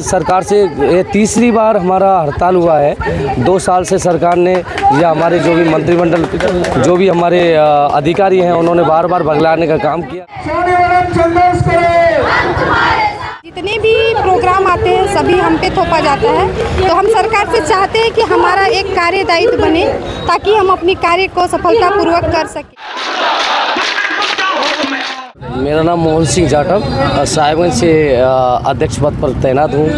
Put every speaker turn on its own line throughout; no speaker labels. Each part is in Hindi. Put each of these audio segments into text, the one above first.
सरकार से ये तीसरी बार हमारा हड़ताल हुआ है। 2 साल से सरकार ने या हमारे जो भी मंत्रिमंडल जो भी हमारे अधिकारी हैं उन्होंने बार बार भगलाने का काम किया।
जितने भी प्रोग्राम आते हैं सभी हम पे थोपा जाता है, तो हम सरकार से चाहते हैं कि हमारा एक कार्य दायित्व बने ताकि हम अपनी कार्य को सफलतापूर्वक कर सकें।
मेरा नाम मोहन सिंह जाटव, साहिबगंज से अध्यक्ष पद पर तैनात हूँ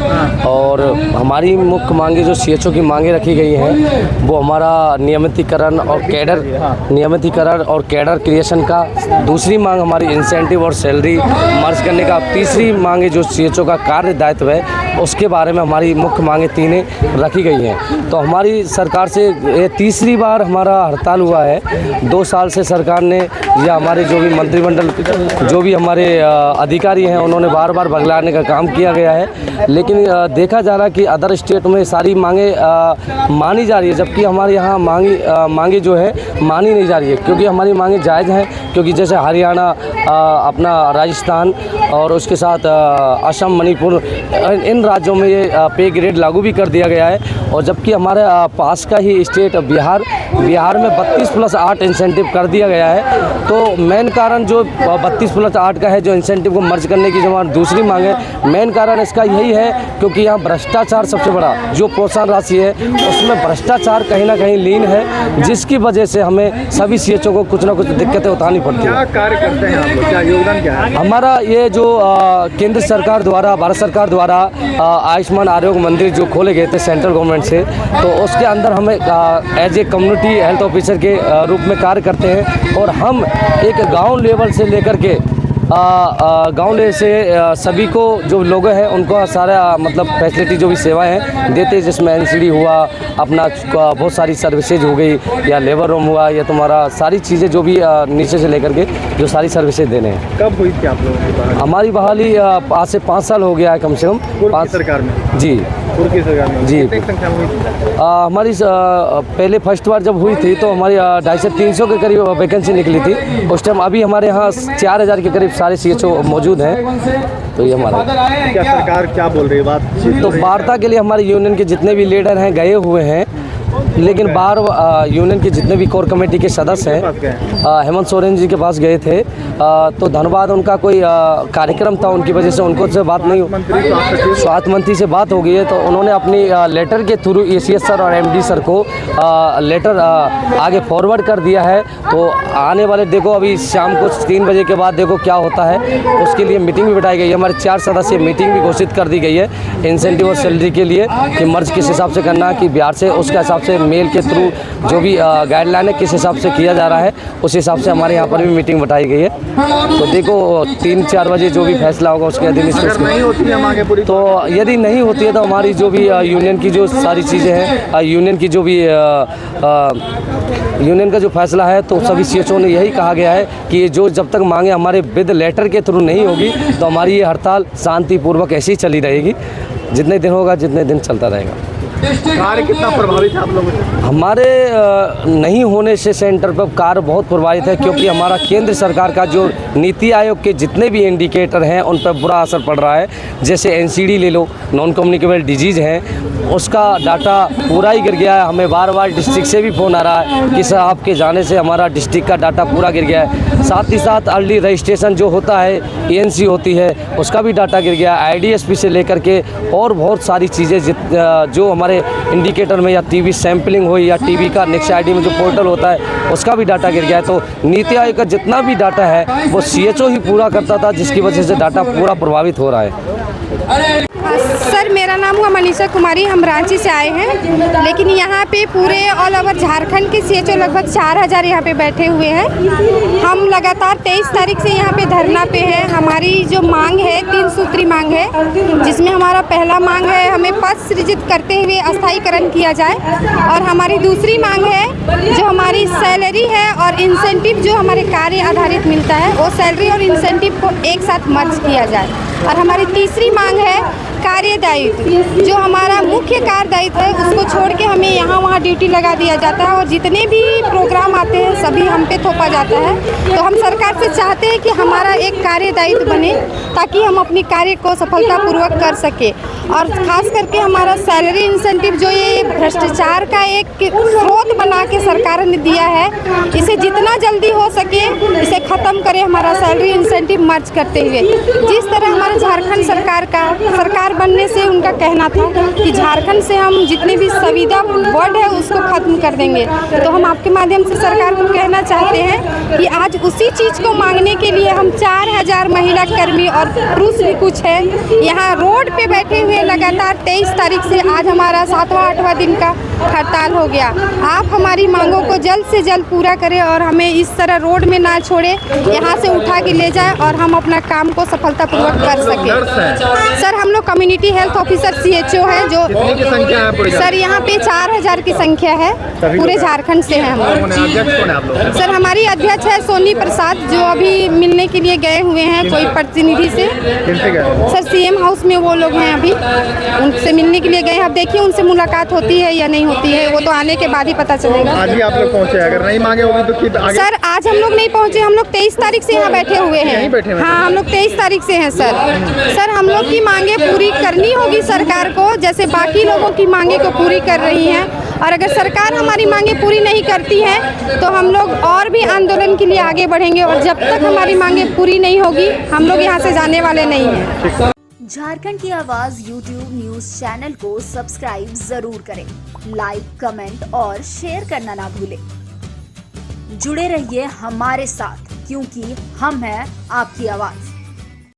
और हमारी मुख्य मांगे जो सीएचओ की मांगे रखी गई हैं वो हमारा नियमितीकरण और कैडर क्रिएशन का, दूसरी मांग हमारी इंसेंटिव और सैलरी मर्ज करने का, तीसरी मांगे जो सीएचओ का कार्य दायित्व है उसके बारे में हमारी मुख्य मांगे तीनें रखी गई हैं। तो हमारी सरकार से ये तीसरी बार हमारा हड़ताल हुआ है। 2 साल से सरकार ने या हमारे जो भी मंत्रिमंडल जो भी हमारे अधिकारी हैं उन्होंने बार बार भगलाने का काम किया गया है, लेकिन देखा जा रहा है कि अदर स्टेट में सारी मांगे मानी जा रही है, जबकि हमारे यहाँ मांगे जो है मानी नहीं जा रही है, क्योंकि हमारी मांगे जायज़ हैं। क्योंकि जैसे हरियाणा, अपना राजस्थान और उसके साथ असम, मणिपुर, इन राज्यों में ये पे ग्रेड लागू भी कर दिया गया है। और जबकि हमारे पास का ही स्टेट बिहार में 32+8 इंसेंटिव कर दिया गया है। तो मेन कारण जो 32+8 का है, जो इंसेंटिव को मर्ज करने की जो हमारी दूसरी मांग है, मेन कारण इसका यही है क्योंकि यहाँ भ्रष्टाचार सबसे बड़ा जो प्रोत्साहन राशि है उसमें भ्रष्टाचार कहीं ना कहीं लीन है, जिसकी वजह से हमें सभी सीएचओ को कुछ ना कुछ दिक्कतें उठानी पड़ती हैं।
क्या कार्य करते हैं आप लोग, क्या योगदान क्या है
हमारा? ये जो केंद्र सरकार द्वारा, भारत सरकार द्वारा आयुष्मान आरोग्य मंदिर जो खोले गए थे सेंट्रल गवर्नमेंट से, तो उसके अंदर हमें as a community health officer के रूप में कार्य करते हैं। और हम एक गांव लेवल से लेकर के गाँव लेवल से सभी को जो लोग हैं उनको सारा मतलब फैसिलिटी जो भी सेवाएं हैं देते हैं, जिसमें एनसीडी हुआ, अपना बहुत सारी सर्विसेज हो गई, या लेबर रूम हुआ, या तुम्हारा सारी चीज़ें जो भी नीचे से लेकर के जो सारी सर्विसेज देने हैं।
कब हुई थी आप लोगों की बहाली?
हमारी बहाली आज से 5 साल हो गया है, कम से कम 5
सरकार में।
जी,
की सरकार में
जी।
कितनी संख्या में हुई थी?
हमारी पहले फर्स्ट बार जब हुई थी तो हमारी 250 से 300 के करीब वैकेंसी निकली थी उस टाइम। अभी हमारे यहाँ 4000 के करीब सारे सीएचओ मौजूद हैं। तो ये हमारा
क्या सरकार क्या बोल रही है बात?
तो वार्ता के लिए हमारे यूनियन के जितने भी लीडर हैं गए हुए हैं, लेकिन बाहर यूनियन के जितने भी कोर कमेटी के सदस्य हैं हेमंत सोरेन जी के पास गए थे। तो धन्यवाद, उनका कोई कार्यक्रम था, उनकी वजह से उनको से बात नहीं, स्वास्थ्य मंत्री से बात हो गई है। तो उन्होंने अपनी लेटर के थ्रू एसीएस सर और एमडी सर को लेटर आगे फॉरवर्ड कर दिया है। तो आने वाले देखो अभी शाम को 3 बजे के बाद देखो क्या होता है, उसके लिए मीटिंग भी बिठाई गई है। हमारे 4 सदस्यीय मीटिंग भी घोषित कर दी गई है इंसेंटिव और सैलरी के लिए कि मर्ज किस हिसाब से करना है, कि बिहार से उसके हिसाब से मेल के थ्रू जो भी गाइडलाइन है किस हिसाब से किया जा रहा है, उस हिसाब से हमारे यहाँ पर भी मीटिंग बिठाई गई है। तो देखो 3-4 बजे जो भी फैसला होगा उसके अधीन
नहीं होती है मांगे पूरी,
तो यदि नहीं होती है तो हमारी जो भी यूनियन की जो सारी चीज़ें हैं, यूनियन की जो भी यूनियन का जो फैसला है, तो सभी सीएचओ ने यही कहा गया है कि जो जब तक मांगे हमारे विद लेटर के थ्रू नहीं होगी तो हमारी ये हड़ताल शांतिपूर्वक ऐसी ही चली रहेगी। जितने दिन होगा जितने दिन चलता रहेगा।
कार्य कितना प्रभावित है आप लोगों से?
हमारे नहीं होने से सेंटर पर कार्य बहुत प्रभावित है, क्योंकि हमारा केंद्र सरकार का जो नीति आयोग के जितने भी इंडिकेटर हैं उन पर बुरा असर पड़ रहा है। जैसे एनसीडी ले लो, नॉन कम्युनिकेबल डिजीज़ हैं, उसका डाटा पूरा ही गिर गया है। हमें बार बार डिस्ट्रिक्ट से भी फ़ोन आ रहा है कि सर आपके जाने से हमारा डिस्ट्रिक्ट का डाटा पूरा गिर गया है। साथ ही साथ अर्ली रजिस्ट्रेशन जो होता है, एएनसी होती है, उसका भी डाटा गिर गया है। आईडीएसपी से लेकर के और बहुत सारी चीज़ें जो हमारे इंडिकेटर में, या टीबी सैंपलिंग हो या टीबी का नेक्स्ट आईडी में जो पोर्टल होता है उसका भी डाटा गिर गया है। तो नीति आयोग का जितना भी डाटा है वो सीएचओ ही पूरा करता था, जिसकी वजह से डाटा पूरा प्रभावित हो रहा है।
सर मेरा नाम हुआ मनीषा कुमारी, हम रांची से आए हैं, लेकिन यहाँ पे पूरे ऑल ओवर झारखंड के सीएचओ लगभग 4000 यहाँ पे बैठे हुए हैं। हम लगातार 23 तारीख से यहाँ पे धरना पे हैं। हमारी जो मांग है 3 सूत्री मांग है, जिसमें हमारा पहला मांग है हमें पद सृजित करते हुए अस्थायीकरण किया जाए, और हमारी दूसरी मांग है जो हमारी सैलरी है और इंसेंटिव जो हमारे कार्य आधारित मिलता है वो सैलरी और इंसेंटिव को एक साथ मर्ज किया जाए। और हमारी तीसरी मांग है कार्य दायित्व जो हमारा मुख्य कार्य दायित्व है उसको छोड़ के हमें यहाँ वहाँ ड्यूटी लगा दिया जाता है और जितने भी प्रोग्राम आते हैं सभी हम पे थोपा जाता है। तो हम सरकार से चाहते हैं कि हमारा एक कार्य दायित्व बने ताकि हम अपनी कार्य को सफलतापूर्वक कर सके। और ख़ास करके हमारा सैलरी इंसेंटिव जो ये भ्रष्टाचार का एक स्रोत बना के सरकार ने दिया है, इसे जितना जल्दी हो सके इसे ख़त्म करें। हमारा सैलरी इंसेंटिव मर्ज करते हुए जिस तरह हमारे झारखंड सरकार बनने से उनका कहना था कि झारखंड से हम जितने भी संविदा वर्ड है उसको ख़त्म कर देंगे। तो हम आपके माध्यम से सरकार को कहना चाहते हैं कि आज उसी चीज़ को मांगने के लिए हम 4000 महिला कर्मी और पुरुष भी कुछ है यहाँ रोड पे बैठे हुए लगातार 23 तारीख से आज हमारा 7वां-8वां दिन का हड़ताल हो गया। आप हमारी मांगों को जल्द से जल्द पूरा करें और हमें इस तरह रोड में ना छोड़े, यहाँ से उठा के ले जाए और हम अपना काम को सफलतापूर्वक कर सकें। सर हम लोग कम्युनिटी हेल्थ ऑफिसर CHO है जो
कितनी की संख्या है पूरे
सर यहाँ पे 4000 की संख्या है, पूरे झारखंड से है हम लोग।
अध्यक्ष कौन है आप लोग?
सर हमारी अध्यक्ष है सोनी प्रसाद जो अभी मिलने के लिए गए हुए हैं कोई प्रतिनिधि से।
किनसे गए?
सर CM हाउस में वो लोग हैं, अभी उनसे मिलने के लिए गए हैं। अब देखिए उनसे मुलाकात होती है या नहीं होती है, वो तो आने के बाद ही पता चलेगा।
आज ही आप लोग पहुंचे, अगर नहीं मांगे होगी तो फिर आगे?
सर आज हम लोग नहीं पहुंचे, हम लोग 23 तारीख से यहाँ बैठे हुए हैं।
यहीं बैठे हुए हैं?
हाँ हम लोग 23 तारीख से हैं सर हम लोग की मांगे पूरी करनी होगी सरकार को, जैसे बाकी लोगों की मांगे को पूरी कर रही हैं। और अगर सरकार हमारी मांगे पूरी नहीं करती है तो हम लोग और भी आंदोलन के लिए आगे बढ़ेंगे और जब तक हमारी मांगे पूरी नहीं होगी हम लोग यहाँ से जाने वाले नहीं हैं।
झारखंड की आवाज YouTube न्यूज चैनल को सब्सक्राइब जरूर करें, लाइक, कमेंट और शेयर करना ना भूलें। जुड़े रहिए हमारे साथ क्योंकि हम हैं आपकी आवाज।